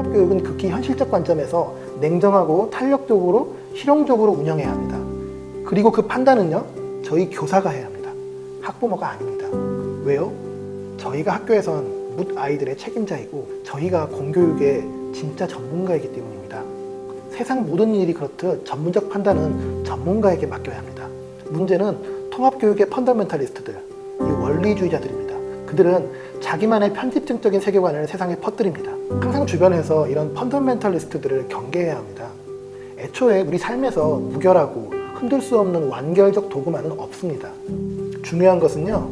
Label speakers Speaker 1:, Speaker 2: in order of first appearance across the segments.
Speaker 1: 통합교육은 극히 현실적 관점에서 냉정하고 탄력적으로 실용적으로 운영해야 합니다. 그리고 그 판단은요, 저희 교사가 해야 합니다. 학부모가 아닙니다. 왜요? 저희가 학교에선 묻 아이들의 책임자이고 저희가 공교육의 진짜 전문가이기 때문입니다. 세상 모든 일이 그렇듯 전문적 판단은 전문가에게 맡겨야 합니다. 문제는 통합교육의 펀더멘탈리스트들, 이 원리주의자들입니다. 그들은 자기만의 편집증적인 세계관을 세상에 퍼뜨립니다. 항상 주변에서 이런 펀더멘탈리스트들을 경계해야 합니다. 애초에 우리 삶에서 무결하고 흔들 수 없는 완결적 도구만은 없습니다. 중요한 것은요,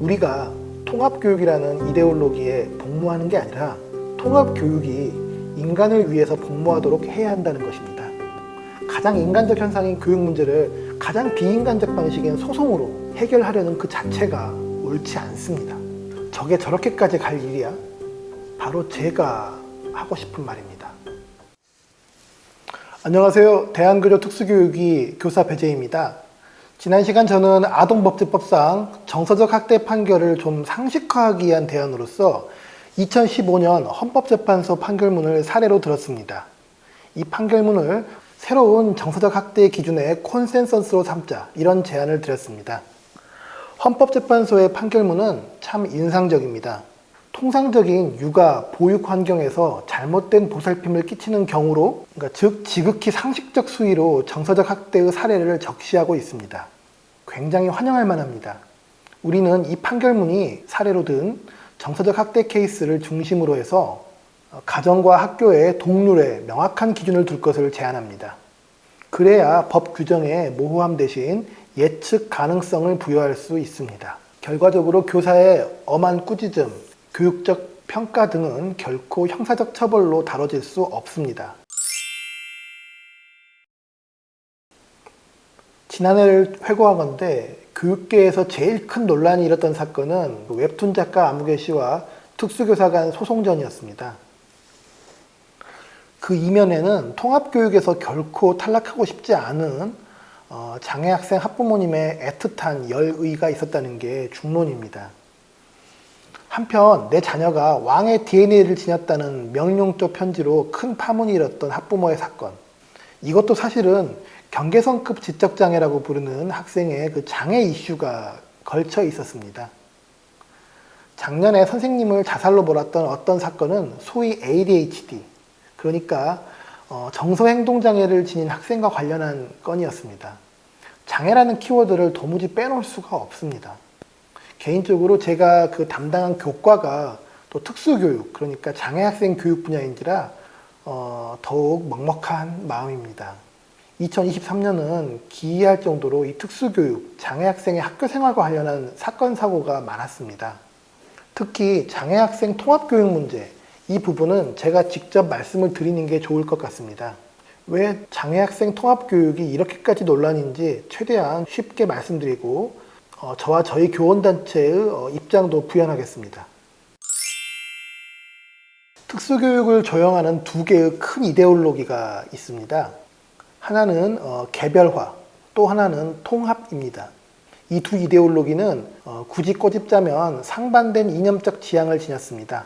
Speaker 1: 우리가 통합교육이라는 이데올로기에 복무하는 게 아니라 통합교육이 인간을 위해서 복무하도록 해야 한다는 것입니다. 가장 인간적 현상인 교육 문제를 가장 비인간적 방식인 소송으로 해결하려는 그 자체가 옳지 않습니다. 저게 저렇게까지 갈 일이야? 바로 제가 하고 싶은 말입니다. 안녕하세요. 대한교조 특수교육이 교사 배재입니다. 지난 시간 저는 아동법제법상 정서적 학대 판결을 좀 상식화하기 위한 대안으로서 2015년 헌법재판소 판결문을 사례로 들었습니다. 이 판결문을 새로운 정서적 학대의 기준의 콘센서스로 삼자, 이런 제안을 드렸습니다. 헌법재판소의 판결문은 참 인상적입니다. 통상적인 육아, 보육 환경에서 잘못된 보살핌을 끼치는 경우로, 즉 지극히 상식적 수위로 정서적 학대의 사례를 적시하고 있습니다. 굉장히 환영할 만합니다. 우리는 이 판결문이 사례로 든 정서적 학대 케이스를 중심으로 해서 가정과 학교의 동률에 명확한 기준을 둘 것을 제안합니다. 그래야 법 규정의 모호함 대신 예측 가능성을 부여할 수 있습니다. 결과적으로 교사의 엄한 꾸짖음, 교육적 평가 등은 결코 형사적 처벌로 다뤄질 수 없습니다. 지난해를 회고하건대 교육계에서 제일 큰 논란이 일었던 사건은 웹툰 작가 아무개 씨와 특수교사 간 소송전이었습니다. 그 이면에는 통합교육에서 결코 탈락하고 싶지 않은 장애학생 학부모님의 애틋한 열의가 있었다는 게 중론입니다. 한편 내 자녀가 왕의 DNA를 지녔다는 명령조 편지로 큰 파문이 일었던 학부모의 사건, 이것도 사실은 경계선급 지적장애라고 부르는 학생의 그 장애 이슈가 걸쳐 있었습니다. 작년에 선생님을 자살로 몰았던 어떤 사건은 소위 ADHD, 그러니까 정서행동장애를 지닌 학생과 관련한 건이었습니다. 장애라는 키워드를 도무지 빼놓을 수가 없습니다. 개인적으로 제가 그 담당한 교과가 또 특수교육, 그러니까 장애학생 교육 분야인지라 더욱 먹먹한 마음입니다. 2023년은 기이할 정도로 이 특수교육, 장애학생의 학교생활과 관련한 사건, 사고가 많았습니다. 특히 장애학생 통합교육 문제, 이 부분은 제가 직접 말씀을 드리는 게 좋을 것 같습니다. 왜 장애학생 통합교육이 이렇게까지 논란인지 최대한 쉽게 말씀드리고 저와 저희 교원단체의 입장도 부연하겠습니다. 특수교육을 조영하는 두 개의 큰 이데올로기가 있습니다. 하나는 개별화, 또 하나는 통합입니다. 이 두 이데올로기는 굳이 꼬집자면 상반된 이념적 지향을 지녔습니다.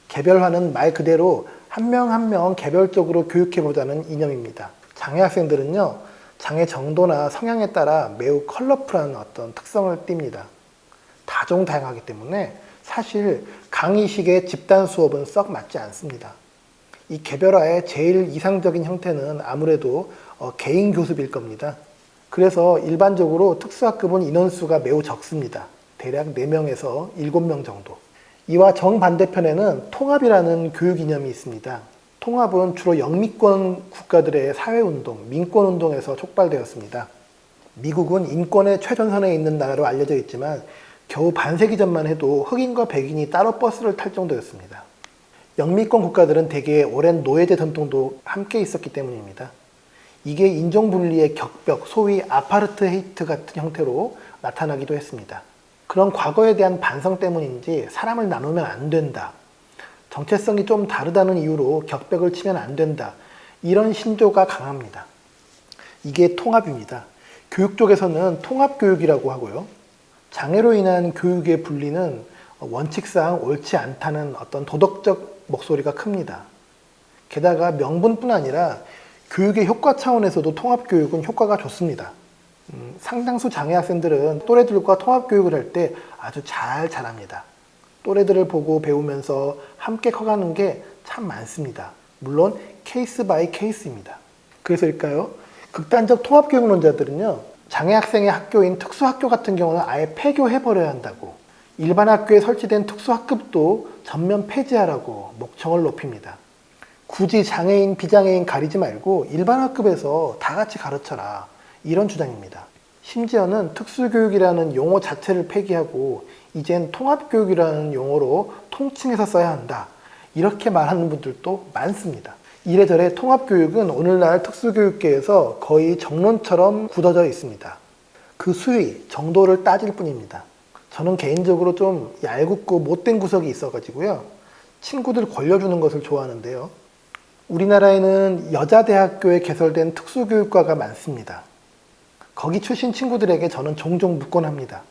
Speaker 1: 개별화는 말 그대로 한 명 한 명 개별적으로 교육해보자는 이념입니다. 장애 학생들은요, 장애 정도나 성향에 따라 매우 컬러풀한 어떤 특성을 띱니다. 다종다양하기 때문에 사실 강의식의 집단 수업은 썩 맞지 않습니다. 이 개별화의 제일 이상적인 형태는 아무래도 개인 교습일 겁니다. 그래서 일반적으로 특수학급은 인원수가 매우 적습니다. 대략 4명에서 7명 정도. 이와 정반대편에는 통합이라는 교육 이념이 있습니다. 통합은 주로 영미권 국가들의 사회운동, 민권운동에서 촉발되었습니다. 미국은 인권의 최전선에 있는 나라로 알려져 있지만 겨우 반세기 전만 해도 흑인과 백인이 따로 버스를 탈 정도였습니다. 영미권 국가들은 대개 오랜 노예제 전통도 함께 있었기 때문입니다. 이게 인종분리의 격벽, 소위 아파르트헤이트 같은 형태로 나타나기도 했습니다. 그런 과거에 대한 반성 때문인지 사람을 나누면 안 된다, 정체성이 좀 다르다는 이유로 격벽을 치면 안 된다, 이런 신조가 강합니다. 이게 통합입니다. 교육 쪽에서는 통합교육이라고 하고요. 장애로 인한 교육의 분리는 원칙상 옳지 않다는 어떤 도덕적 목소리가 큽니다. 게다가 명분뿐 아니라 교육의 효과 차원에서도 통합교육은 효과가 좋습니다. 상당수 장애 학생들은 또래들과 통합교육을 할 때 아주 잘 자랍니다. 또래들을 보고 배우면서 함께 커가는 게 참 많습니다. 물론 케이스 바이 케이스입니다. 그래서일까요? 극단적 통합교육론자들은요, 장애 학생의 학교인 특수학교 같은 경우는 아예 폐교해버려야 한다고, 일반 학교에 설치된 특수학급도 전면 폐지하라고 목청을 높입니다. 굳이 장애인, 비장애인 가리지 말고 일반 학급에서 다 같이 가르쳐라, 이런 주장입니다. 심지어는 특수교육이라는 용어 자체를 폐기하고 이젠 통합교육이라는 용어로 통칭해서 써야 한다, 이렇게 말하는 분들도 많습니다. 이래저래 통합교육은 오늘날 특수교육계에서 거의 정론처럼 굳어져 있습니다. 그 수위, 정도를 따질 뿐입니다. 저는 개인적으로 좀 얄궂고 못된 구석이 있어가지고요, 친구들 걸려주는 것을 좋아하는데요. 우리나라에는 여자대학교에 개설된 특수교육과가 많습니다. 거기 출신 친구들에게 저는 종종 묻곤 합니다.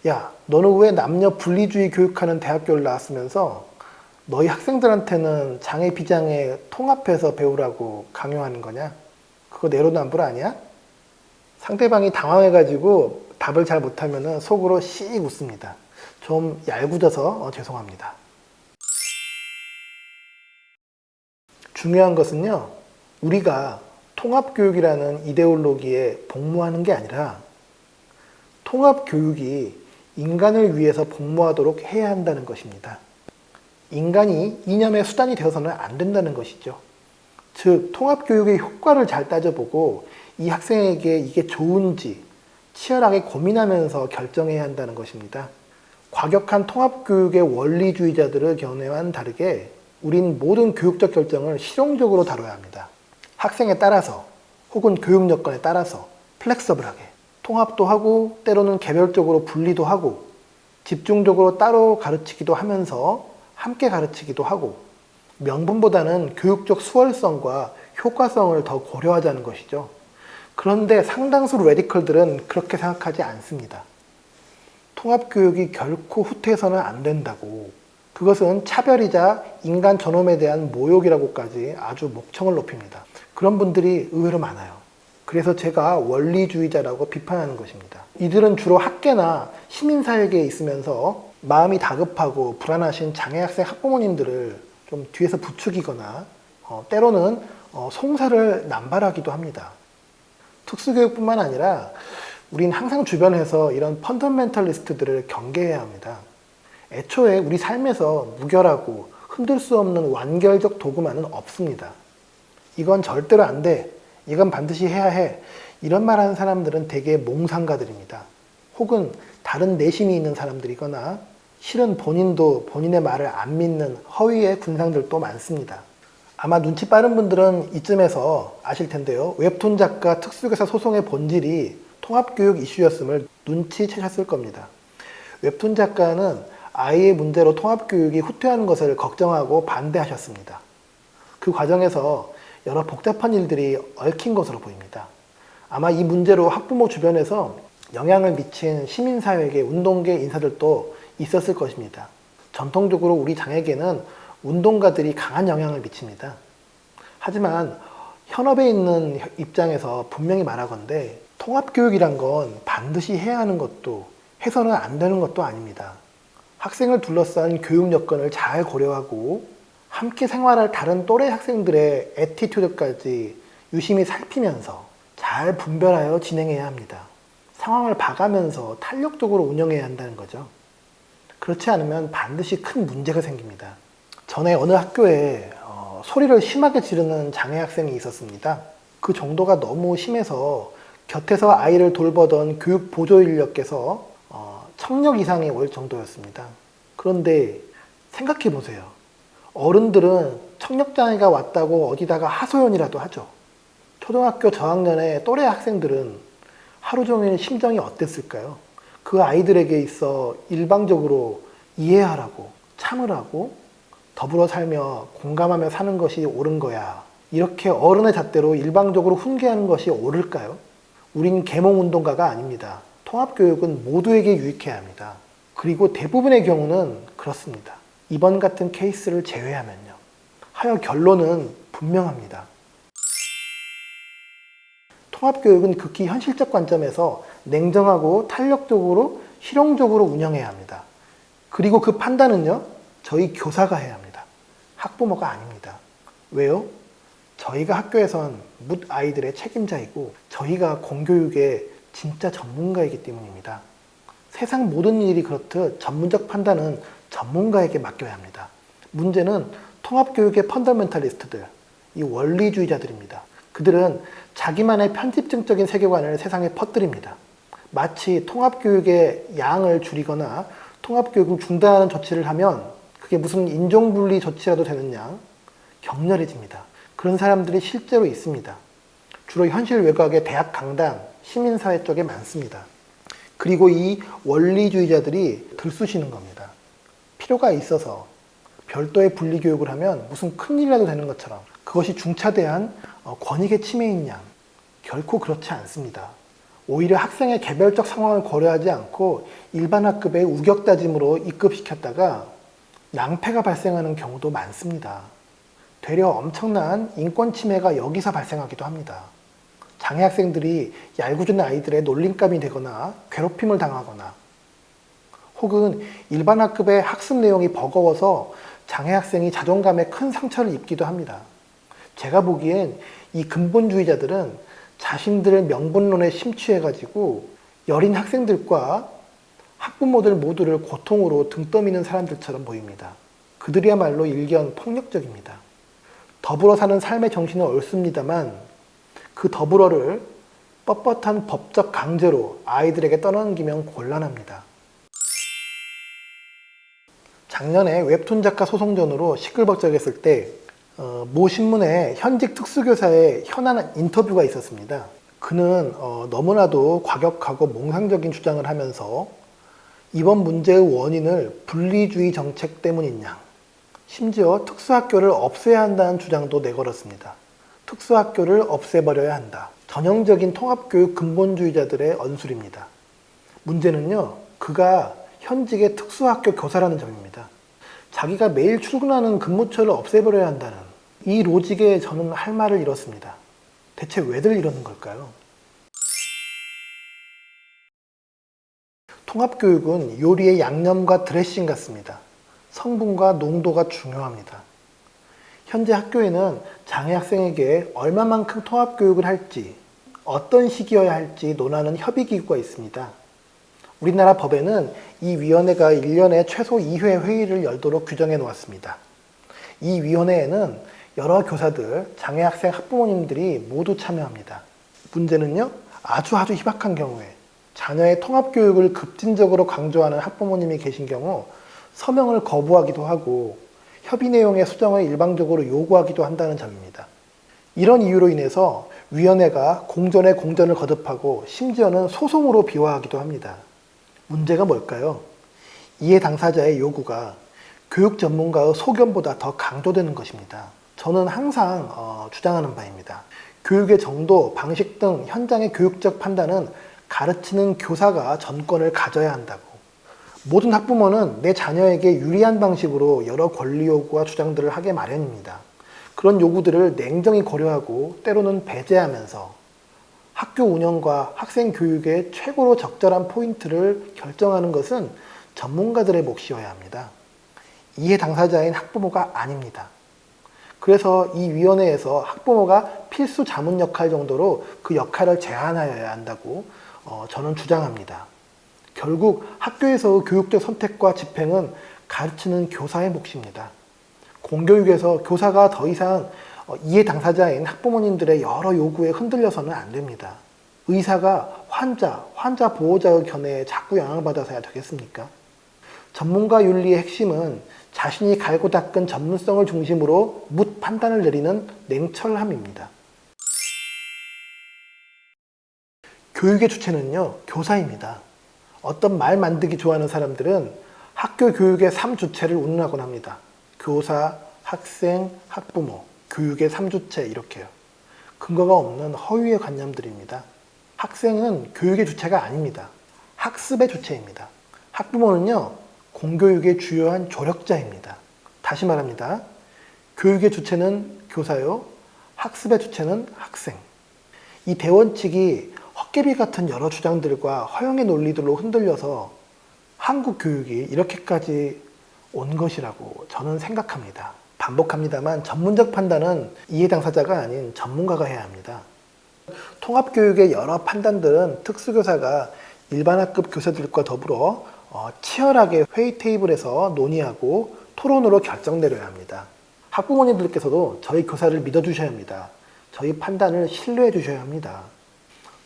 Speaker 1: 야, 너는 왜 남녀 분리주의 교육하는 대학교를 나왔으면서 너희 학생들한테는 장애, 비장애 통합해서 배우라고 강요하는 거냐? 그거 내로남불 아니야? 상대방이 당황해가지고 답을 잘 못하면 속으로 씩 웃습니다. 좀 얄궂어서 죄송합니다. 중요한 것은요, 우리가 통합교육이라는 이데올로기에 복무하는 게 아니라 통합교육이 인간을 위해서 복무하도록 해야 한다는 것입니다. 인간이 이념의 수단이 되어서는 안 된다는 것이죠. 즉, 통합교육의 효과를 잘 따져보고 이 학생에게 이게 좋은지 치열하게 고민하면서 결정해야 한다는 것입니다. 과격한 통합교육의 원리주의자들의 견해와는 다르게 우린 모든 교육적 결정을 실용적으로 다뤄야 합니다. 학생에 따라서 혹은 교육 여건에 따라서 플렉서블하게 통합도 하고 때로는 개별적으로 분리도 하고 집중적으로 따로 가르치기도 하면서 함께 가르치기도 하고 명분보다는 교육적 수월성과 효과성을 더 고려하자는 것이죠. 그런데 상당수 레디컬들은 그렇게 생각하지 않습니다. 통합교육이 결코 후퇴해서는 안 된다고, 그것은 차별이자 인간 존엄에 대한 모욕이라고까지 아주 목청을 높입니다. 그런 분들이 의외로 많아요. 그래서 제가 원리주의자라고 비판하는 것입니다. 이들은 주로 학계나 시민사회계에 있으면서 마음이 다급하고 불안하신 장애학생 학부모님들을 좀 뒤에서 부추기거나 때로는 송사를 남발하기도 합니다. 특수교육뿐만 아니라 우린 항상 주변에서 이런 펀더멘털리스트들을 경계해야 합니다. 애초에 우리 삶에서 무결하고 흔들 수 없는 완결적 도구만은 없습니다. 이건 절대로 안 돼, 이건 반드시 해야 해, 이런 말 하는 사람들은 대개 몽상가들입니다. 혹은 다른 내심이 있는 사람들이거나 실은 본인도 본인의 말을 안 믿는 허위의 군상들도 많습니다. 아마 눈치 빠른 분들은 이쯤에서 아실 텐데요. 웹툰 작가 특수교사 소송의 본질이 통합교육 이슈였음을 눈치채셨을 겁니다. 웹툰 작가는 아이의 문제로 통합교육이 후퇴하는 것을 걱정하고 반대하셨습니다. 그 과정에서 여러 복잡한 일들이 얽힌 것으로 보입니다. 아마 이 문제로 학부모 주변에서 영향을 미친 시민사회계, 운동계 인사들도 있었을 것입니다. 전통적으로 우리 장애계는 운동가들이 강한 영향을 미칩니다. 하지만 현업에 있는 입장에서 분명히 말하건대 통합교육이란 건 반드시 해야 하는 것도 해서는 안 되는 것도 아닙니다. 학생을 둘러싼 교육 여건을 잘 고려하고 함께 생활할 다른 또래 학생들의 애티튜드까지 유심히 살피면서 잘 분별하여 진행해야 합니다. 상황을 봐가면서 탄력적으로 운영해야 한다는 거죠. 그렇지 않으면 반드시 큰 문제가 생깁니다. 전에 어느 학교에 소리를 심하게 지르는 장애 학생이 있었습니다. 그 정도가 너무 심해서 곁에서 아이를 돌보던 교육 보조 인력께서 청력 이상이 올 정도였습니다. 그런데 생각해 보세요. 어른들은 청력장애가 왔다고 어디다가 하소연이라도 하죠. 초등학교 저학년의 또래 학생들은 하루 종일 심정이 어땠을까요? 그 아이들에게 있어 일방적으로 이해하라고, 참으라고, 더불어 살며 공감하며 사는 것이 옳은 거야, 이렇게 어른의 잣대로 일방적으로 훈계하는 것이 옳을까요? 우린 계몽운동가가 아닙니다. 통합교육은 모두에게 유익해야 합니다. 그리고 대부분의 경우는 그렇습니다. 이번 같은 케이스를 제외하면요. 하여 결론은 분명합니다. 통합교육은 극히 현실적 관점에서 냉정하고 탄력적으로 실용적으로 운영해야 합니다. 그리고 그 판단은요, 저희 교사가 해야 합니다. 학부모가 아닙니다. 왜요? 저희가 학교에선 묻 아이들의 책임자이고 저희가 공교육의 진짜 전문가이기 때문입니다. 세상 모든 일이 그렇듯 전문적 판단은 전문가에게 맡겨야 합니다. 문제는 통합교육의 펀더멘탈리스트들, 이 원리주의자들입니다. 그들은 자기만의 편집증적인 세계관을 세상에 퍼뜨립니다. 마치 통합교육의 양을 줄이거나 통합교육을 중단하는 조치를 하면 그게 무슨 인종분리 조치라도 되는 양 격렬해집니다. 그런 사람들이 실제로 있습니다. 주로 현실 외곽의 대학 강당, 시민사회 쪽에 많습니다. 그리고 이 원리주의자들이 들쑤시는 겁니다. 필요가 있어서 별도의 분리교육을 하면 무슨 큰일이라도 되는 것처럼 그것이 중차대한 권익의 침해인 양 결코 그렇지 않습니다. 오히려 학생의 개별적 상황을 고려하지 않고 일반 학급의 우격다짐으로 입급시켰다가 낭패가 발생하는 경우도 많습니다. 되려 엄청난 인권 침해가 여기서 발생하기도 합니다. 장애 학생들이 얄궂은 아이들의 놀림감이 되거나 괴롭힘을 당하거나 혹은 일반 학급의 학습 내용이 버거워서 장애 학생이 자존감에 큰 상처를 입기도 합니다. 제가 보기엔 이 근본주의자들은 자신들의 명분론에 심취해가지고 여린 학생들과 학부모들 모두를 고통으로 등 떠미는 사람들처럼 보입니다. 그들이야말로 일견 폭력적입니다. 더불어 사는 삶의 정신은 옳습니다만 그 더불어를 뻣뻣한 법적 강제로 아이들에게 떠넘기면 곤란합니다. 작년에 웹툰 작가 소송전으로 시끌벅적했을 때 모 신문에 현직 특수교사의 현안 인터뷰가 있었습니다. 그는 너무나도 과격하고 몽상적인 주장을 하면서 이번 문제의 원인을 분리주의 정책 때문인 양, 심지어 특수학교를 없애야 한다는 주장도 내걸었습니다. 특수학교를 없애버려야 한다. 전형적인 통합교육 근본주의자들의 언술입니다. 문제는요, 그가 현직의 특수학교 교사라는 점입니다. 자기가 매일 출근하는 근무처를 없애버려야 한다는 이 로직에 저는 할 말을 잃었습니다. 대체 왜들 이러는 걸까요? 통합교육은 요리의 양념과 드레싱 같습니다. 성분과 농도가 중요합니다. 현재 학교에는 장애 학생에게 얼마만큼 통합교육을 할지, 어떤 시기여야 할지 논하는 협의기구가 있습니다. 우리나라 법에는 이 위원회가 1년에 최소 2회 회의를 열도록 규정해 놓았습니다. 이 위원회에는 여러 교사들, 장애 학생 학부모님들이 모두 참여합니다. 문제는요, 아주 희박한 경우에 자녀의 통합교육을 급진적으로 강조하는 학부모님이 계신 경우 서명을 거부하기도 하고 협의 내용의 수정을 일방적으로 요구하기도 한다는 점입니다. 이런 이유로 인해서 위원회가 공전에 공전을 거듭하고 심지어는 소송으로 비화하기도 합니다. 문제가 뭘까요? 이해 당사자의 요구가 교육 전문가의 소견보다 더 강조되는 것입니다. 저는 항상 주장하는 바입니다. 교육의 정도, 방식 등 현장의 교육적 판단은 가르치는 교사가 전권을 가져야 한다고. 모든 학부모는 내 자녀에게 유리한 방식으로 여러 권리 요구와 주장들을 하게 마련입니다. 그런 요구들을 냉정히 고려하고 때로는 배제하면서 학교 운영과 학생 교육의 최고로 적절한 포인트를 결정하는 것은 전문가들의 몫이어야 합니다. 이해 당사자인 학부모가 아닙니다. 그래서 이 위원회에서 학부모가 필수 자문 역할 정도로 그 역할을 제한하여야 한다고 저는 주장합니다. 결국 학교에서의 교육적 선택과 집행은 가르치는 교사의 몫입니다. 공교육에서 교사가 더 이상 이해 당사자인 학부모님들의 여러 요구에 흔들려서는 안 됩니다. 의사가 환자 보호자의 견해에 자꾸 영향받아서야 되겠습니까? 전문가 윤리의 핵심은 자신이 갈고 닦은 전문성을 중심으로 묻 판단을 내리는 냉철함입니다. 교육의 주체는요, 교사입니다. 어떤 말 만들기 좋아하는 사람들은 학교 교육의 3주체를 운운하곤 합니다. 교사, 학생, 학부모, 교육의 3주체 이렇게요. 근거가 없는 허위의 관념들입니다. 학생은 교육의 주체가 아닙니다. 학습의 주체입니다. 학부모는요, 공교육의 주요한 조력자입니다. 다시 말합니다. 교육의 주체는 교사요, 학습의 주체는 학생. 이 대원칙이 헛개비 같은 여러 주장들과 허영의 논리들로 흔들려서 한국 교육이 이렇게까지 온 것이라고 저는 생각합니다. 반복합니다만 전문적 판단은 이해 당사자가 아닌 전문가가 해야 합니다. 통합교육의 여러 판단들은 특수교사가 일반학급 교사들과 더불어 치열하게 회의 테이블에서 논의하고 토론으로 결정 내려야 합니다. 학부모님들께서도 저희 교사를 믿어주셔야 합니다. 저희 판단을 신뢰해 주셔야 합니다.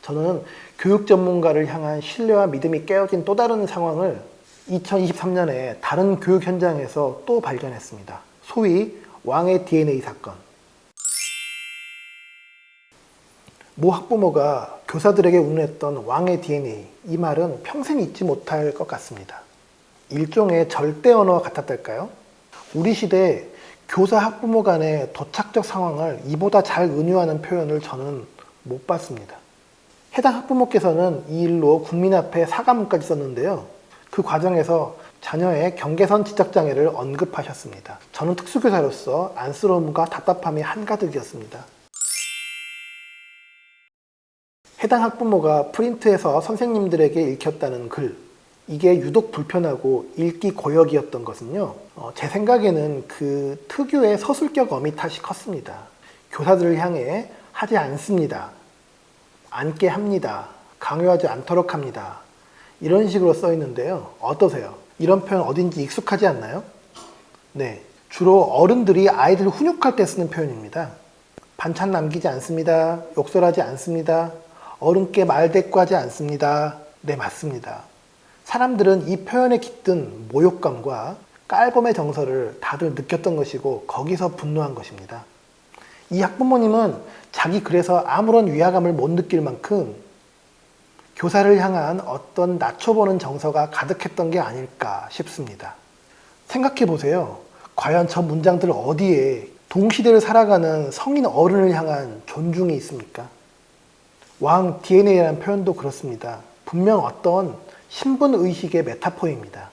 Speaker 1: 저는 교육 전문가를 향한 신뢰와 믿음이 깨어진 또 다른 상황을 2023년에 다른 교육 현장에서 또 발견했습니다. 소위 왕의 DNA 사건. 모 학부모가 교사들에게 운운했던 왕의 DNA, 이 말은 평생 잊지 못할 것 같습니다. 일종의 절대 언어와 같았달까요? 우리 시대 교사 학부모 간의 도착적 상황을 이보다 잘 은유하는 표현을 저는 못 봤습니다. 해당 학부모께서는 이 일로 국민 앞에 사과문까지 썼는데요. 그 과정에서 자녀의 경계선 지적장애를 언급하셨습니다. 저는 특수교사로서 안쓰러움과 답답함이 한가득이었습니다. 해당 학부모가 프린트해서 선생님들에게 읽혔다는 글, 이게 유독 불편하고 읽기 고역이었던 것은요, 제 생각에는 그 특유의 서술격 어미 탓이 컸습니다. 교사들을 향해 하지 않습니다, 않게 합니다, 강요하지 않도록 합니다, 이런 식으로 써 있는데요. 어떠세요? 이런 표현 어딘지 익숙하지 않나요? 네, 주로 어른들이 아이들 훈육할 때 쓰는 표현입니다. 반찬 남기지 않습니다, 욕설하지 않습니다, 어른께 말대꾸하지 않습니다. 네, 맞습니다. 사람들은 이 표현에 깃든 모욕감과 깔범의 정서를 다들 느꼈던 것이고 거기서 분노한 것입니다. 이 학부모님은 자기 글에서 아무런 위화감을 못 느낄 만큼 교사를 향한 어떤 낮춰보는 정서가 가득했던 게 아닐까 싶습니다. 생각해 보세요. 과연 저 문장들 어디에 동시대를 살아가는 성인 어른을 향한 존중이 있습니까? 왕 DNA라는 표현도 그렇습니다. 분명 어떤 신분의식의 메타포입니다.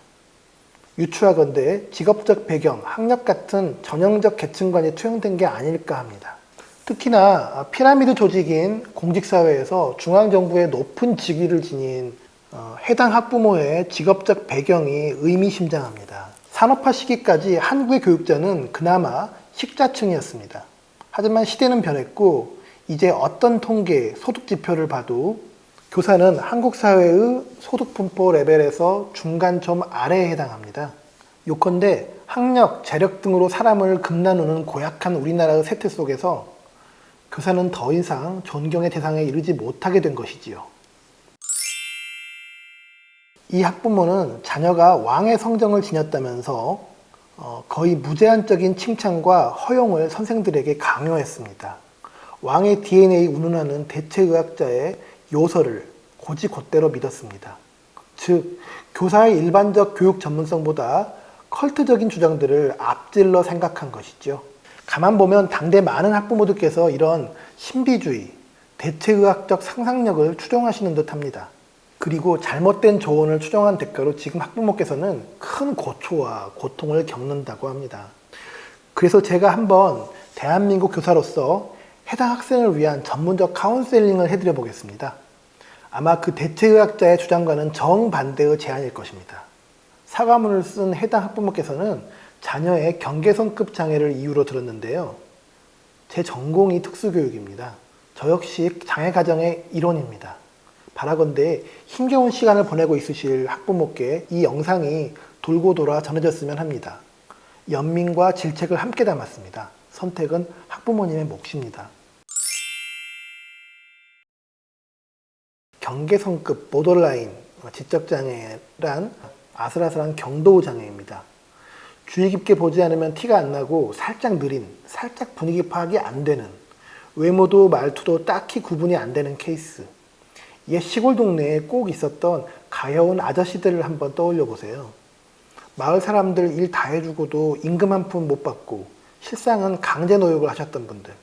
Speaker 1: 유추하건대 직업적 배경, 학력 같은 전형적 계층관이 투영된 게 아닐까 합니다. 특히나 피라미드 조직인 공직사회에서 중앙정부의 높은 직위를 지닌 해당 학부모의 직업적 배경이 의미심장합니다. 산업화 시기까지 한국의 교육자는 그나마 식자층이었습니다. 하지만 시대는 변했고 이제 어떤 통계, 소득 지표를 봐도 교사는 한국 사회의 소득 분포 레벨에서 중간 좀 아래에 해당합니다. 요컨대 학력, 재력 등으로 사람을 급나누는 고약한 우리나라의 세태 속에서 교사는 더 이상 존경의 대상에 이르지 못하게 된 것이지요. 이 학부모는 자녀가 왕의 성정을 지녔다면서 거의 무제한적인 칭찬과 허용을 선생들에게 강요했습니다. 왕의 DNA 운운하는 대체의학자의 요서를 곧이곧대로 믿었습니다. 즉, 교사의 일반적 교육 전문성보다 컬트적인 주장들을 앞질러 생각한 것이죠. 가만 보면 당대 많은 학부모들께서 이런 신비주의, 대체의학적 상상력을 추종하시는 듯합니다. 그리고 잘못된 조언을 추종한 대가로 지금 학부모께서는 큰 고초와 고통을 겪는다고 합니다. 그래서 제가 한번 대한민국 교사로서 해당 학생을 위한 전문적 카운셀링을 해드려 보겠습니다. 아마 그 대체의학자의 주장과는 정반대의 제안일 것입니다. 사과문을 쓴 해당 학부모께서는 자녀의 경계선급 장애를 이유로 들었는데요. 제 전공이 특수교육입니다. 저 역시 장애가정의 일원입니다. 바라건대 힘겨운 시간을 보내고 있으실 학부모께 이 영상이 돌고 돌아 전해졌으면 합니다. 연민과 질책을 함께 담았습니다. 선택은 학부모님의 몫입니다. 경계선급 보더라인 지적장애란 아슬아슬한 경도우 장애입니다. 주의 깊게 보지 않으면 티가 안 나고 살짝 느린, 살짝 분위기 파악이 안 되는, 외모도 말투도 딱히 구분이 안 되는 케이스. 옛 시골 동네에 꼭 있었던 가여운 아저씨들을 한번 떠올려 보세요. 마을 사람들 일 다 해주고도 임금 한 푼 못 받고 실상은 강제 노역을 하셨던 분들.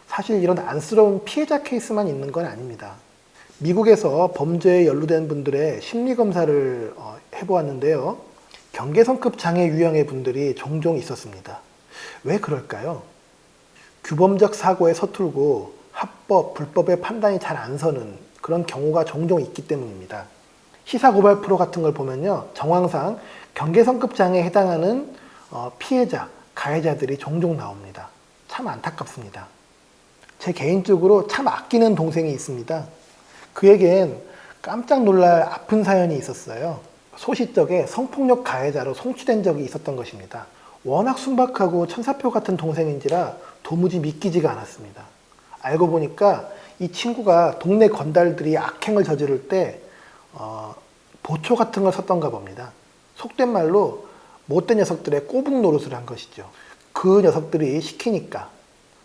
Speaker 1: 사실 이런 안쓰러운 피해자 케이스만 있는 건 아닙니다. 미국에서 범죄에 연루된 분들의 심리검사를 해보았는데요. 경계선급 장애 유형의 분들이 종종 있었습니다. 왜 그럴까요? 규범적 사고에 서툴고 합법, 불법의 판단이 잘 안 서는 그런 경우가 종종 있기 때문입니다. 시사고발 프로 같은 걸 보면요, 정황상 경계선급 장애에 해당하는 피해자, 가해자들이 종종 나옵니다. 참 안타깝습니다. 제 개인적으로 참 아끼는 동생이 있습니다. 그에겐 깜짝 놀랄 아픈 사연이 있었어요. 소시적에 성폭력 가해자로 송치된 적이 있었던 것입니다. 워낙 순박하고 천사표 같은 동생인지라 도무지 믿기지가 않았습니다. 알고 보니까 이 친구가 동네 건달들이 악행을 저지를 때 보초 같은 걸 썼던가 봅니다. 속된 말로 못된 녀석들의 꼬북 노릇을 한 것이죠. 그 녀석들이 시키니까,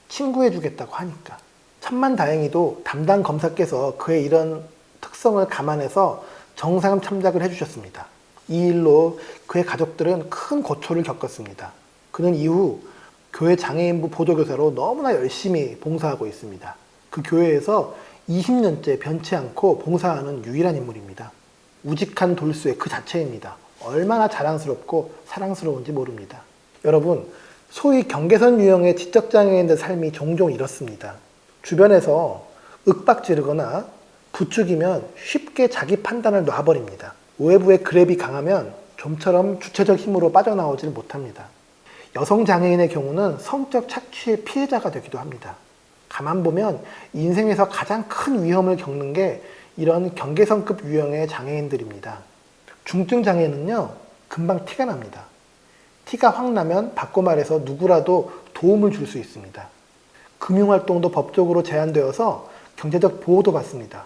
Speaker 1: 친구해주겠다고 하니까. 천만다행히도 담당 검사께서 그의 이런 특성을 감안해서 정상 참작을 해주셨습니다. 이 일로 그의 가족들은 큰 고초를 겪었습니다. 그는 이후 교회 장애인부 보조교사로 너무나 열심히 봉사하고 있습니다. 그 교회에서 20년째 변치 않고 봉사하는 유일한 인물입니다. 우직한 돌쇠 그 자체입니다. 얼마나 자랑스럽고 사랑스러운지 모릅니다. 여러분, 소위 경계선 유형의 지적장애인들 삶이 종종 이렇습니다. 주변에서 윽박지르거나 부추기면 쉽게 자기 판단을 놔버립니다. 외부의 그랩이 강하면 좀처럼 주체적 힘으로 빠져나오질 못합니다. 여성 장애인의 경우는 성적 착취의 피해자가 되기도 합니다. 가만 보면 인생에서 가장 큰 위험을 겪는 게 이런 경계선급 유형의 장애인들입니다. 중증 장애는요, 금방 티가 납니다. 티가 확 나면 바꿔 말해서 누구라도 도움을 줄 수 있습니다. 금융활동도 법적으로 제한되어서 경제적 보호도 받습니다.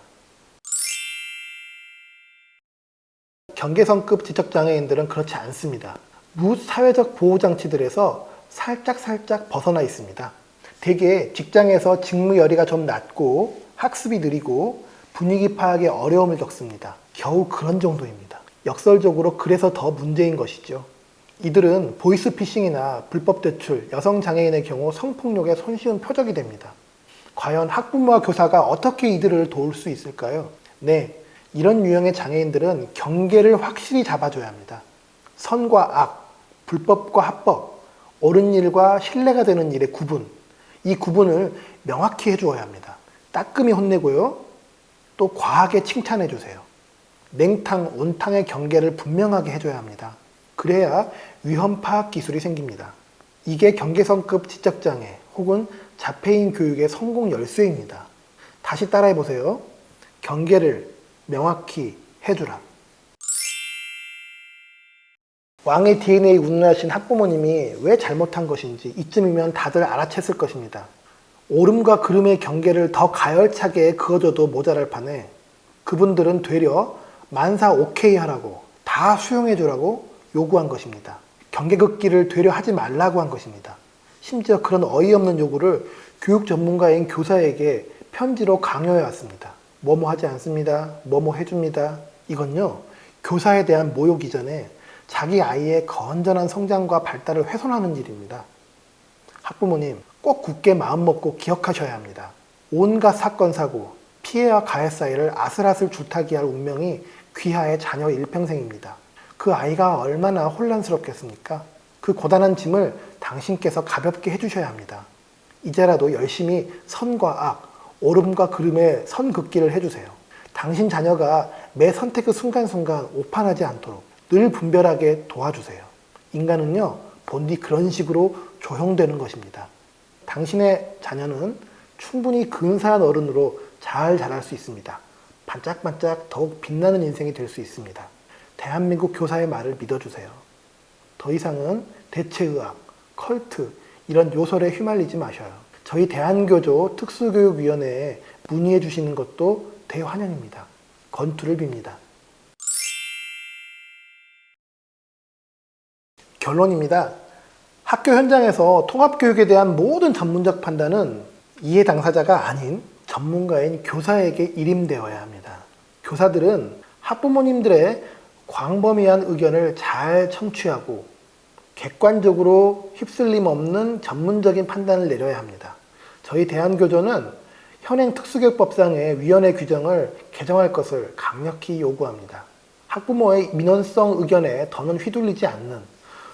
Speaker 1: 경계선급 지적장애인들은 그렇지 않습니다. 무사회적 보호장치들에서 살짝 벗어나 있습니다. 대개 직장에서 직무열의가 좀 낮고 학습이 느리고 분위기 파악에 어려움을 겪습니다. 겨우 그런 정도입니다. 역설적으로 그래서 더 문제인 것이죠. 이들은 보이스피싱이나 불법 대출, 여성 장애인의 경우 성폭력에 손쉬운 표적이 됩니다. 과연 학부모와 교사가 어떻게 이들을 도울 수 있을까요? 네, 이런 유형의 장애인들은 경계를 확실히 잡아줘야 합니다. 선과 악, 불법과 합법, 옳은 일과 신뢰가 되는 일의 구분, 이 구분을 명확히 해주어야 합니다. 따끔히 혼내고요, 또 과하게 칭찬해 주세요. 냉탕, 온탕의 경계를 분명하게 해줘야 합니다. 그래야 위험 파악 기술이 생깁니다. 이게 경계선급 지적장애 혹은 자폐인 교육의 성공 열쇠입니다. 다시 따라해 보세요. 경계를 명확히 해주라. 왕의 DNA 운운하신 학부모님이 왜 잘못한 것인지 이쯤이면 다들 알아챘을 것입니다. 옳음과 그름의 경계를 더 가열차게 그어줘도 모자랄 판에 그분들은 되려 만사 오케이 하라고, 다 수용해주라고 요구한 것입니다. 경계 긋기를 되려 하지 말라고 한 것입니다. 심지어 그런 어이없는 요구를 교육 전문가인 교사에게 편지로 강요해 왔습니다. 뭐뭐 하지 않습니다. 뭐뭐 해줍니다. 이건요, 교사에 대한 모욕 이전에 자기 아이의 건전한 성장과 발달을 훼손하는 일입니다. 학부모님, 꼭 굳게 마음먹고 기억하셔야 합니다. 온갖 사건, 사고, 피해와 가해 사이를 아슬아슬 줄타기 할 운명이 귀하의 자녀 일평생입니다. 그 아이가 얼마나 혼란스럽겠습니까? 그 고단한 짐을 당신께서 가볍게 해주셔야 합니다. 이제라도 열심히 선과 악, 옳음과 그름의 선 긋기를 해주세요. 당신 자녀가 매 선택의 순간순간 오판하지 않도록 늘 분별하게 도와주세요. 인간은요, 본디 그런 식으로 조형되는 것입니다. 당신의 자녀는 충분히 근사한 어른으로 잘 자랄 수 있습니다. 반짝반짝 더욱 빛나는 인생이 될 수 있습니다. 대한민국 교사의 말을 믿어주세요. 더 이상은 대체의학, 컬트 이런 요설에 휘말리지 마셔요. 저희 대한교조 특수교육위원회에 문의해 주시는 것도 대환영입니다. 건투를 빕니다. 결론입니다. 학교 현장에서 통합교육에 대한 모든 전문적 판단은 이해 당사자가 아닌 전문가인 교사에게 일임되어야 합니다. 교사들은 학부모님들의 광범위한 의견을 잘 청취하고 객관적으로 휩쓸림 없는 전문적인 판단을 내려야 합니다. 저희 대한교조는 현행 특수교육법상의 위원회 규정을 개정할 것을 강력히 요구합니다. 학부모의 민원성 의견에 더는 휘둘리지 않는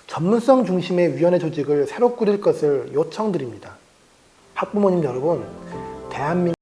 Speaker 1: 전문성 중심의 위원회 조직을 새로 꾸릴 것을 요청드립니다. 학부모님 여러분, 대한민국